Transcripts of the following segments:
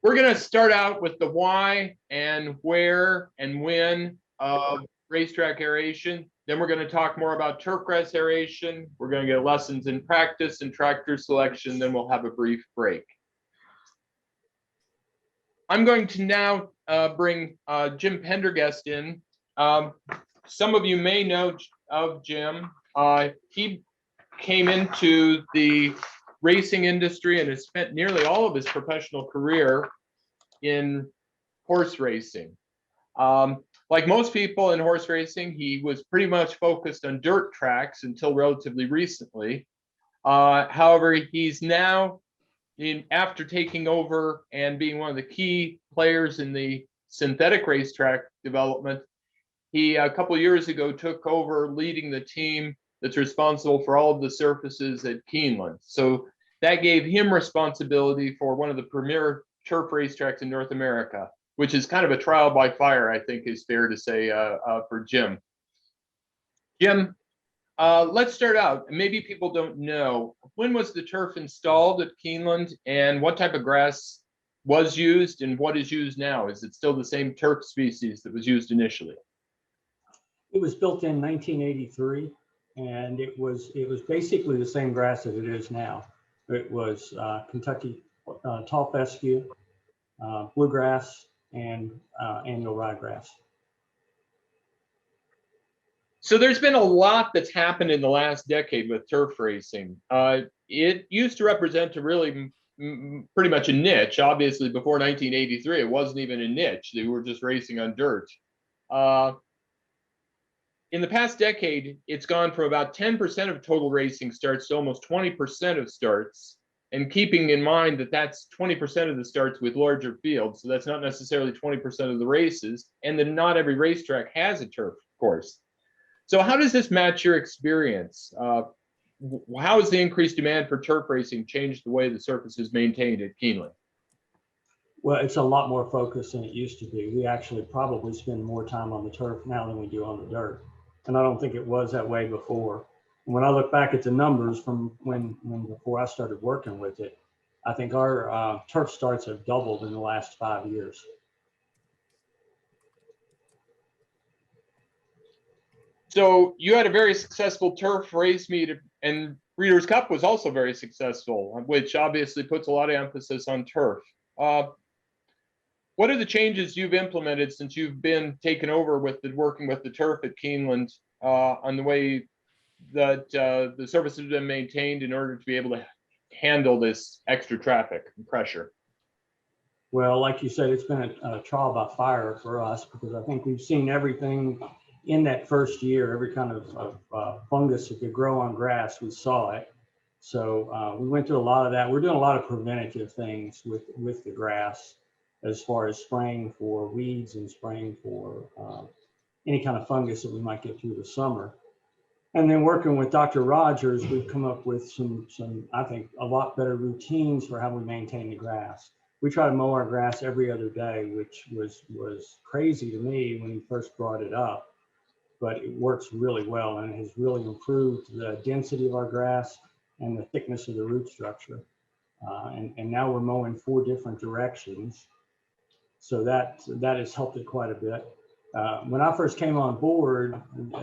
We're going to start out with the why and where and when of racetrack aeration. Then we're going to talk more about turfgrass aeration. We're going to get lessons in practice and tractor selection. Then we'll have a brief break. I'm going to now bring Jim Pendergast in. Some of you may know of Jim. He came into the racing industry and has spent nearly all of his professional career in horse racing. Like most people in horse racing, he was pretty much focused on dirt tracks until relatively recently. However, he's now, after taking over and being one of the key players in the synthetic racetrack development, he a couple of years ago took over leading the team that's responsible for all of the surfaces at Keeneland. So that gave him responsibility for one of the premier turf racetracks in North America, which is kind of a trial by fire, I think is fair to say for Jim. Jim, let's start out. Maybe people don't know, when was the turf installed at Keeneland and what type of grass was used and what is used now? Is it still the same turf species that was used initially? It was built in 1983, and it was basically the same grass that it is now. It was Kentucky tall fescue, bluegrass, and annual ryegrass. So there's been a lot that's happened in the last decade with turf racing. It used to represent a really pretty much a niche. Obviously, before 1983, it wasn't even a niche. They were just racing on dirt. In the past decade, it's gone from about 10% of total racing starts to almost 20% of starts. And keeping in mind that that's 20% of the starts with larger fields, so that's not necessarily 20% of the races, and then not every racetrack has a turf course. So how does this match your experience? How has the increased demand for turf racing changed the way the surface is maintained at Keeneland? Well, it's a lot more focused than it used to be. We actually probably spend more time on the turf now than we do on the dirt. And I don't think it was that way before. When I look back at the numbers from when before I started working with it, I think our turf starts have doubled in the last 5 years. So you had a very successful turf race meet, and Breeders' Cup was also very successful, which obviously puts a lot of emphasis on turf. What are the changes you've implemented since you've been taken over with working with the turf at Keeneland on the way that the surface has been maintained in order to be able to handle this extra traffic and pressure? Well, like you said, it's been a trial by fire for us, because I think we've seen everything in that first year. Every kind of fungus that could grow on grass, we saw it. So we went through a lot of that. We're doing a lot of preventative things with the grass, as far as spraying for weeds and spraying for any kind of fungus that we might get through the summer. And then working with Dr. Rogers, we've come up with some I think, a lot better routines for how we maintain the grass. We try to mow our grass every other day, which was crazy to me when he first brought it up, but it works really well and has really improved the density of our grass and the thickness of the root structure. And now we're mowing 4 different directions. So that has helped it quite a bit. When I first came on board,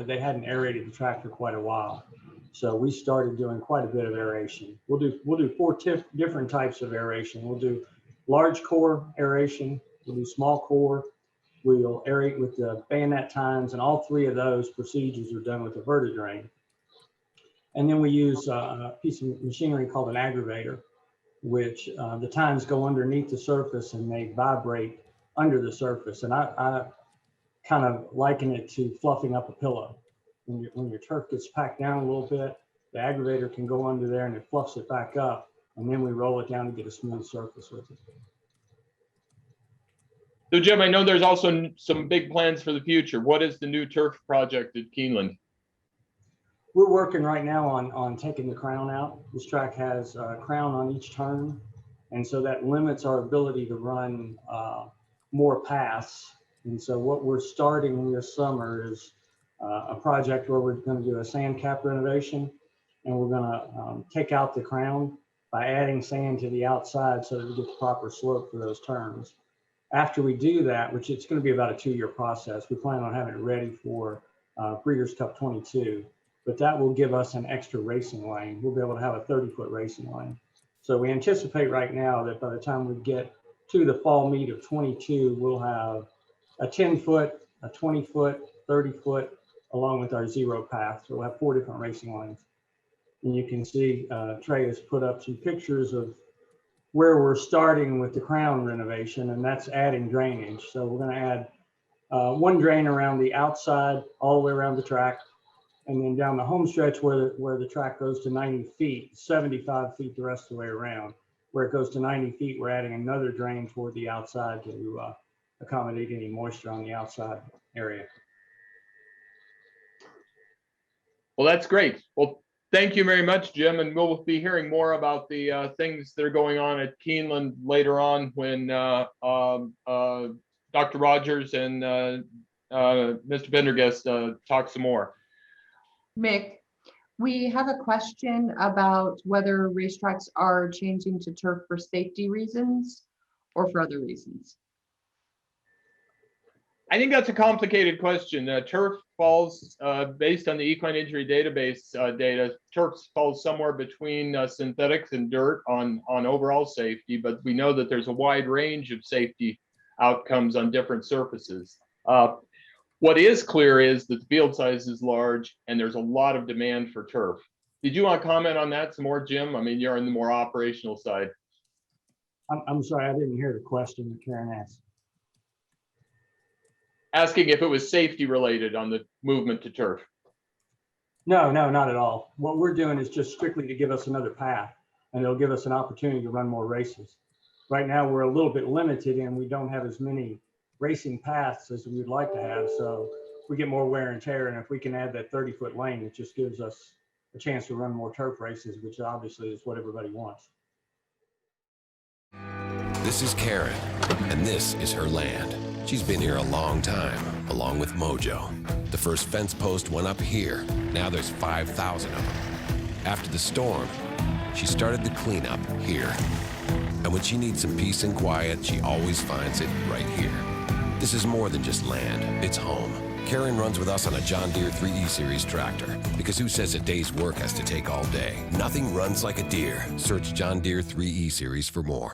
they hadn't aerated the track for quite a while. So we started doing quite a bit of aeration. We'll do 4 different types of aeration. We'll do large core aeration, we'll do small core, we'll aerate with the bayonet tines, and all 3 of those procedures are done with a vertidrain. And then we use a piece of machinery called an aggravator, which the tines go underneath the surface and they vibrate under the surface. And I kind of liken it to fluffing up a pillow. When your turf gets packed down a little bit, the aggravator can go under there and it fluffs it back up, and then we roll it down to get a smooth surface with it. So Jim, I know there's also some big plans for the future. What is the new turf project at Keeneland? We're working right now on taking the crown out. This track has a crown on each turn, and so that limits our ability to run more paths. And so what we're starting this summer is a project where we're going to do a sand cap renovation, and we're going to take out the crown, by adding sand to the outside so that we get the proper slope for those turns. After we do that, which it's going to be about a 2-year process, we plan on having it ready for Breeders' Cup 22, but that will give us an extra racing lane. We'll be able to have a 30-foot racing lane. So we anticipate right now that by the time we get to the fall meet of 22, we'll have a 10-foot, a 20-foot, 30-foot, along with our zero path. So we'll have 4 different racing lanes. And you can see Trey has put up some pictures of where we're starting with the crown renovation, and that's adding drainage. So we're going to add 1 drain around the outside, all the way around the track, and then down the home stretch where the track goes to 90 feet, 75 feet the rest of the way around. Where it goes to 90 feet, we're adding another drain toward the outside to accommodate any moisture on the outside area. Well, that's great. Well, thank you very much, Jim. And we'll be hearing more about the things that are going on at Keeneland later on when Dr. Rogers and Mr. Pendergast talk some more. Mick, we have a question about whether racetracks are changing to turf for safety reasons or for other reasons. I think that's a complicated question. Turf falls, based on the equine injury database data, turf falls somewhere between synthetics and dirt on overall safety, but we know that there's a wide range of safety outcomes on different surfaces. What is clear is that the field size is large and there's a lot of demand for turf. Did you want to comment on that some more, Jim? I mean, you're on the more operational side. I'm sorry, I didn't hear the question that Karen asked. Asking if it was safety related on the movement to turf. No, not at all. What we're doing is just strictly to give us another path, and it'll give us an opportunity to run more races. Right now, we're a little bit limited and we don't have as many racing paths as we'd like to have. So we get more wear and tear. And if we can add that 30-foot lane, it just gives us a chance to run more turf races, which obviously is what everybody wants. This is Karen, and this is her land. She's been here a long time, along with Mojo. The first fence post went up here. Now there's 5,000 of them. After the storm, she started the cleanup here. And when she needs some peace and quiet, she always finds it right here. This is more than just land, it's home. Karen runs with us on a John Deere 3E Series tractor, because who says a day's work has to take all day? Nothing runs like a Deere. Search John Deere 3E Series for more.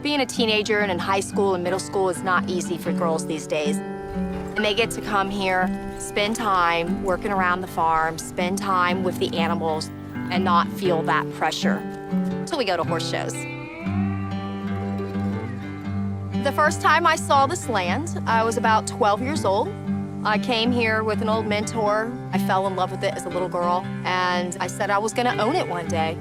Being a teenager and in high school and middle school is not easy for girls these days. And they get to come here, spend time working around the farm, spend time with the animals, and not feel that pressure until we go to horse shows. The first time I saw this land, I was about 12 years old. I came here with an old mentor. I fell in love with it as a little girl, and I said I was gonna own it one day.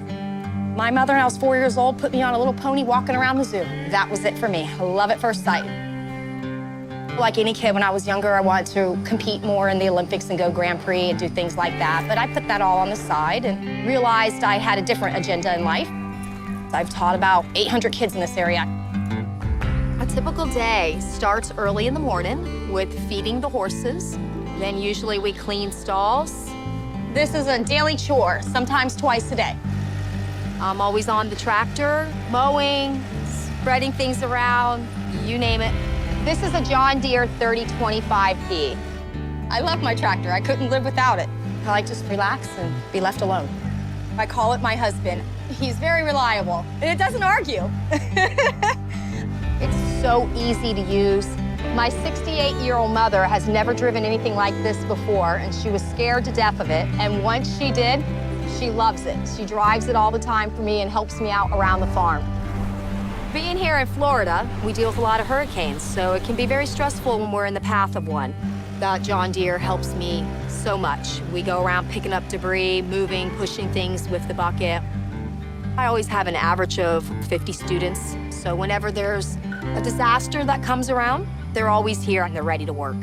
My mother, when I was 4 years old, put me on a little pony walking around the zoo. That was it for me. Love at first sight. Like any kid, when I was younger, I wanted to compete more in the Olympics and go Grand Prix and do things like that. But I put that all on the side and realized I had a different agenda in life. I've taught about 800 kids in this area. A typical day starts early in the morning with feeding the horses. Then usually we clean stalls. This is a daily chore, sometimes twice a day. I'm always on the tractor, mowing, spreading things around, you name it. This is a John Deere 3025P. I love my tractor. I couldn't live without it. I like to just relax and be left alone. I call it my husband. He's very reliable, and it doesn't argue. It's so easy to use. My 68-year-old mother has never driven anything like this before, and she was scared to death of it. And once she did, she loves it. She drives it all the time for me and helps me out around the farm. Being here in Florida, we deal with a lot of hurricanes, so it can be very stressful when we're in the path of one. That John Deere helps me so much. We go around picking up debris, moving, pushing things with the bucket. I always have an average of 50 students, so whenever there's a disaster that comes around, they're always here and they're ready to work.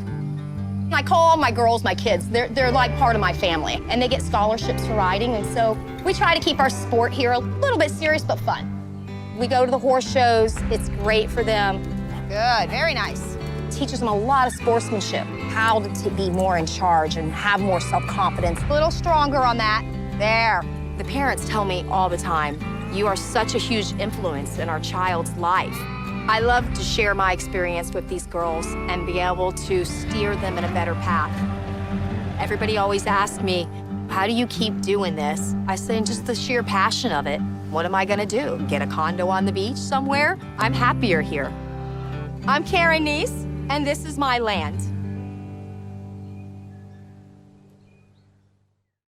I call all my girls my kids. They're like part of my family, and they get scholarships for riding, and so we try to keep our sport here a little bit serious but fun. We go to the horse shows. It's great for them. Good, very nice. Teaches them a lot of sportsmanship, how to be more in charge and have more self-confidence. A little stronger on that. There. The parents tell me all the time, you are such a huge influence in our child's life. I love to share my experience with these girls and be able to steer them in a better path. Everybody always asks me, how do you keep doing this? I say, just the sheer passion of it. What am I gonna do? Get a condo on the beach somewhere? I'm happier here. I'm Karen Neese, and this is my land.